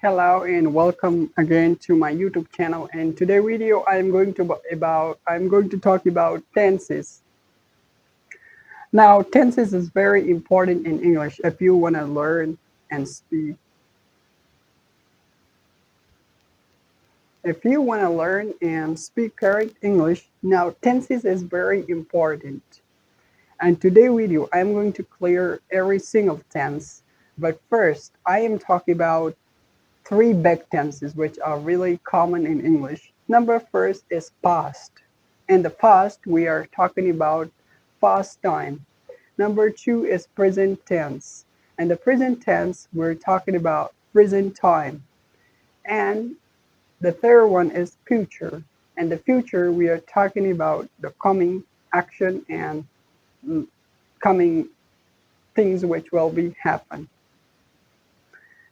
Hello and welcome again to my YouTube channel. And today video I'm going to talk about tenses. Now tenses is very important in English if you want to learn and speak. If you want to learn and speak correct English, now tenses is very important. And today video I'm going to clear every single tense. But first I am talking about three big tenses which are really common in English. Number first is past. In the past, we are talking about past time. Number two is present tense. In the present tense, we're talking about present time. And the third one is future. In the future, we are talking about the coming action and coming things which will be happen.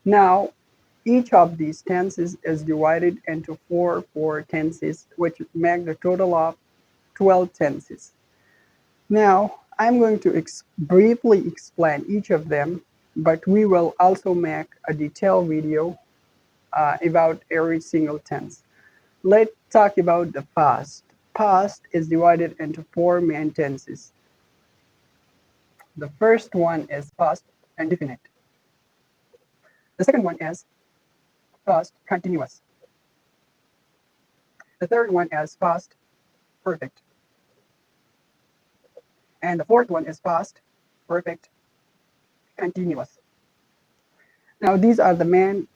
Now, each of these tenses is divided into four tenses, which make the total of 12 tenses. Now, I'm going to briefly explain each of them, but we will also make a detailed video about every single tense. Let's talk about the past. Past is divided into four main tenses. The first one is past indefinite. The second one is past continuous. The third one is past perfect. And the fourth one is past perfect continuous. Now, these are the main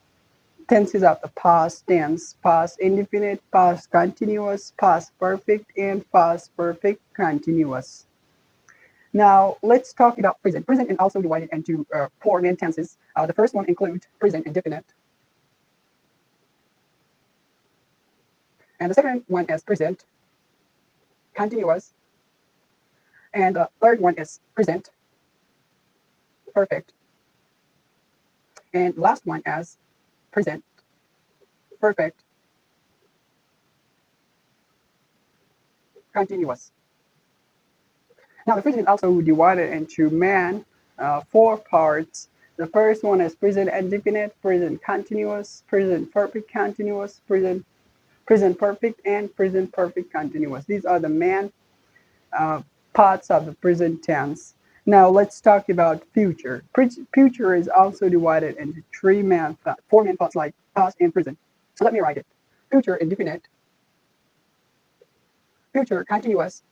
tenses of the past tense: past indefinite, past continuous, past perfect, and past perfect continuous. Now, let's talk about present. Present is also divided into four main tenses. The first one includes present indefinite. And the second one is present continuous. And the third one is present perfect. And last one is present perfect continuous. Now, the present is also divided into four parts. The first one is present indefinite, present continuous, present perfect continuous, present perfect, and present perfect continuous. These are the main parts of the present tense. Now, let's talk about future. Future is also divided into four main parts like past and present. So let me write it. Future indefinite, future continuous,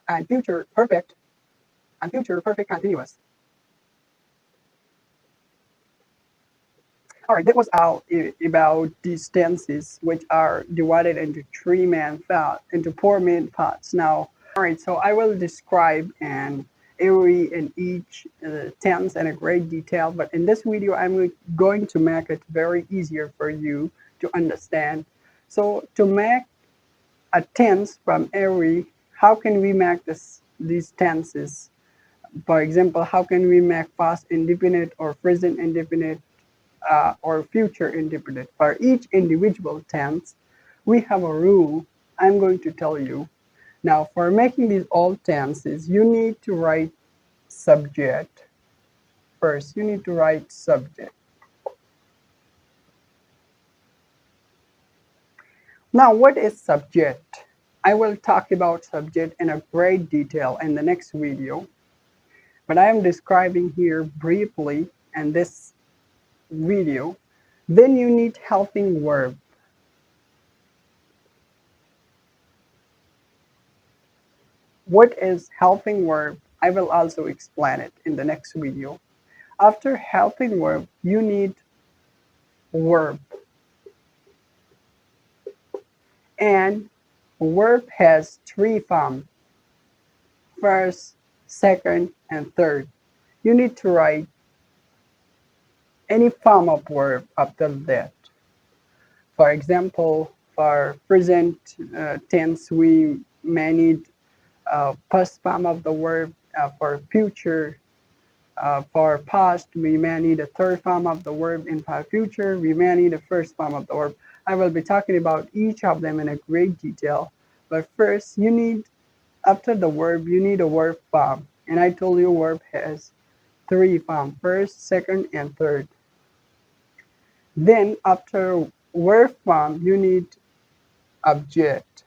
and future perfect, and future perfect continuous. All right, that was all about these tenses, which are divided into four main parts. Now, all right, so I will describe each tense in a great detail, but in this video, I'm going to make it very easier for you to understand. So to make a tense from every, how can we make these tenses? For example, how can we make past indefinite or present indefinite or future indefinite? For each individual tense, we have a rule I'm going to tell you. Now, for making these all tenses, you need to write subject. First, you need to write subject. Now, what is subject? I will talk about subject in a great detail in the next video, but I am describing here briefly in this video. Then you need helping verb. What is helping verb? I will also explain it in the next video. After helping verb, you need verb. And verb has three forms: first, second, and third. You need to write any form of verb after that. For example, for present tense, we may need first form of the verb. For future, for past, we may need a third form of the verb. And for future, we may need a first form of the verb. I will be talking about each of them in a great detail. But first, after the verb, you need a verb form. And I told you verb has three forms: first, second, and third. Then after verb form, you need object.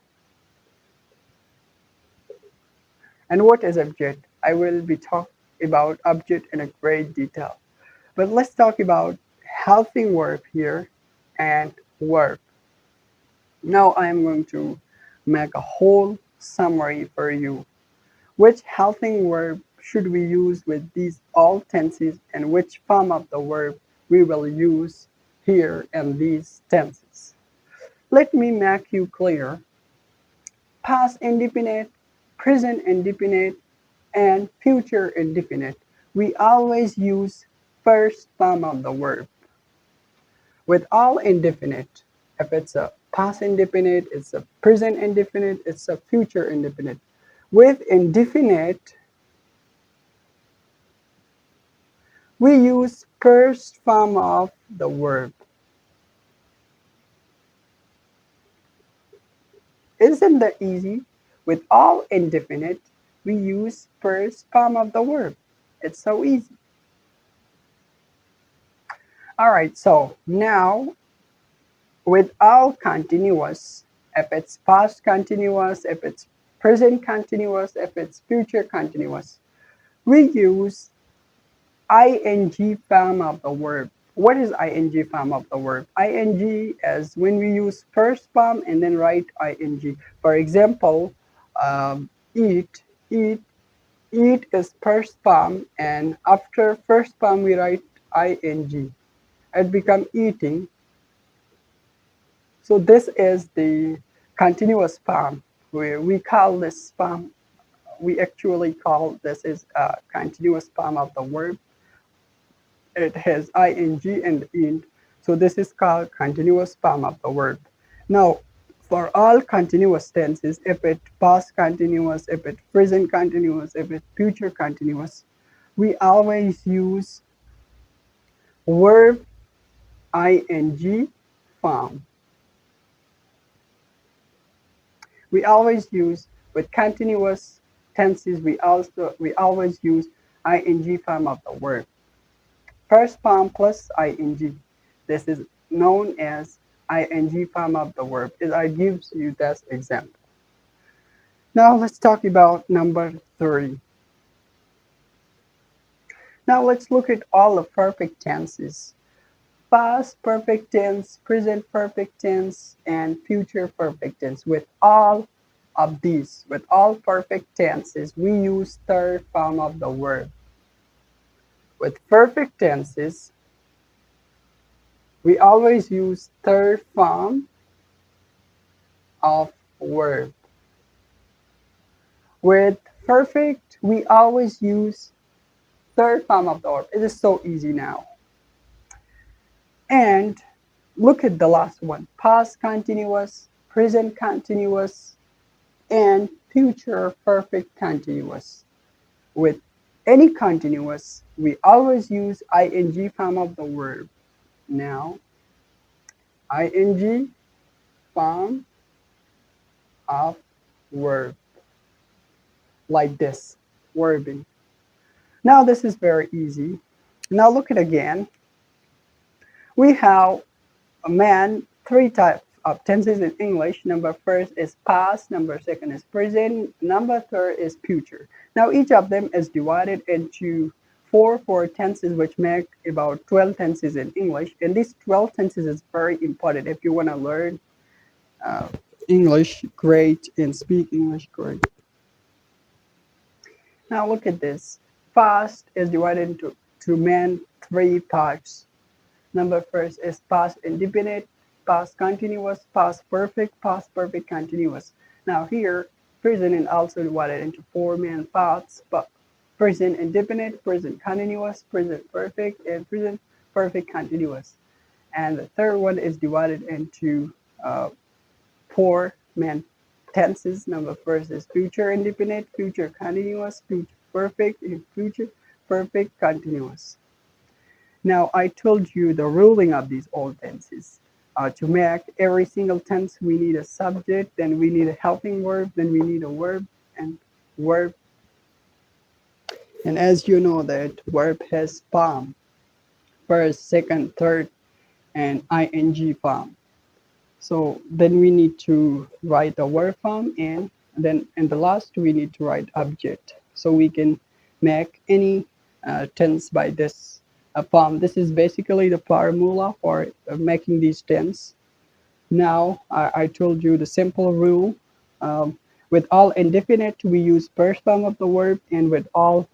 And what is object? I will be talking about object in a great detail. But let's talk about helping verb here and verb. Now I am going to make a whole summary for you. Which helping verb should we use with these all tenses and which form of the verb we will use here in these tenses? Let me make you clear. Past indefinite, present indefinite, and future indefinite. We always use first form of the verb. With all indefinite, if it's a past indefinite, it's a present indefinite, it's a future indefinite. With indefinite, we use first form of the verb. Isn't that easy? With all indefinite, we use first form of the verb. It's so easy. All right, so now with all continuous, if it's past continuous, if it's present continuous, if it's future continuous, we use ing form of the verb. What is ing form of the verb? Ing is when we use first form and then write ing. For example, eat, eat, eat is first form, and after first form we write ing. It becomes eating. So this is the continuous form. We call this form, we actually call this is a continuous form of the verb. It has ing and ing. So this is called continuous form of the verb. Now, for all continuous tenses, if it past continuous, if it present continuous, if it future continuous, we always use verb ing form. We always use with continuous tenses. We always use ing form of the verb. First form plus ing. This is known as ing form of the verb. I gives you this example. Now let's talk about number 3. Now let's look at all the perfect tenses. Past perfect tense, present perfect tense, and future perfect tense. With all of these, with all perfect tenses, we use third form of the verb. With perfect tenses, we always use third form of verb. With perfect, we always use third form of the verb. It is so easy now. And look at the last one. Past continuous, present continuous, and future perfect continuous. With any continuous, we always use ing form of the verb. Now, ing form of verb. Like this, verbing. Now this is very easy. Now look at again. We have a man, 3 types of tenses in English. Number first is past, number second is present, number third is future. Now each of them is divided into four tenses, which make about 12 tenses in English. And these 12 tenses is very important if you want to learn English great and speak English great. Now look at this. Past is divided into main 3 parts. Number first is past indefinite, past continuous, past perfect continuous. Now here, present is also divided into 4 main parts, but present indefinite, present continuous, present perfect, and present perfect continuous. And the third one is divided into 4 main tenses. Number first is future indefinite, future continuous, future perfect, and future perfect continuous. Now, I told you the ruling of these all tenses. To make every single tense, we need a subject, then we need a helping verb, then we need a verb and verb. And as you know that verb has form, first, second, third, and ing form. So then we need to write a verb form, and then in the last we need to write object. So we can make any tense by this form. This is basically the formula for making these tense. Now I told you the simple rule. With all indefinite, we use first form of the verb, and with all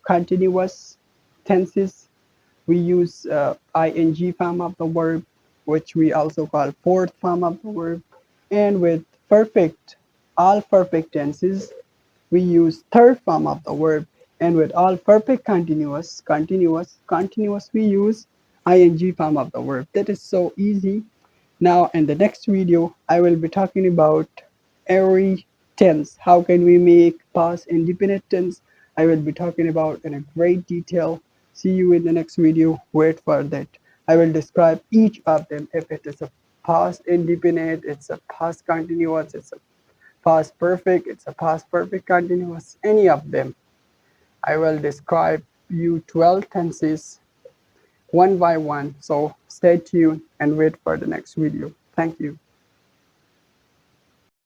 continuous tenses, we use ing form of the verb, which we also call fourth form of the verb. And with perfect, all perfect tenses, we use third form of the verb. And with all perfect continuous, we use ing form of the verb. That is so easy. Now, in the next video, I will be talking about every tense. How can we make past indefinite tense? I will be talking about in a great detail. See you in the next video. Wait for that. I will describe each of them. If it is a past indefinite, it's a past continuous, it's a past perfect, it's a past perfect continuous, any of them. I will describe you 12 tenses one by one. So stay tuned and wait for the next video. Thank you.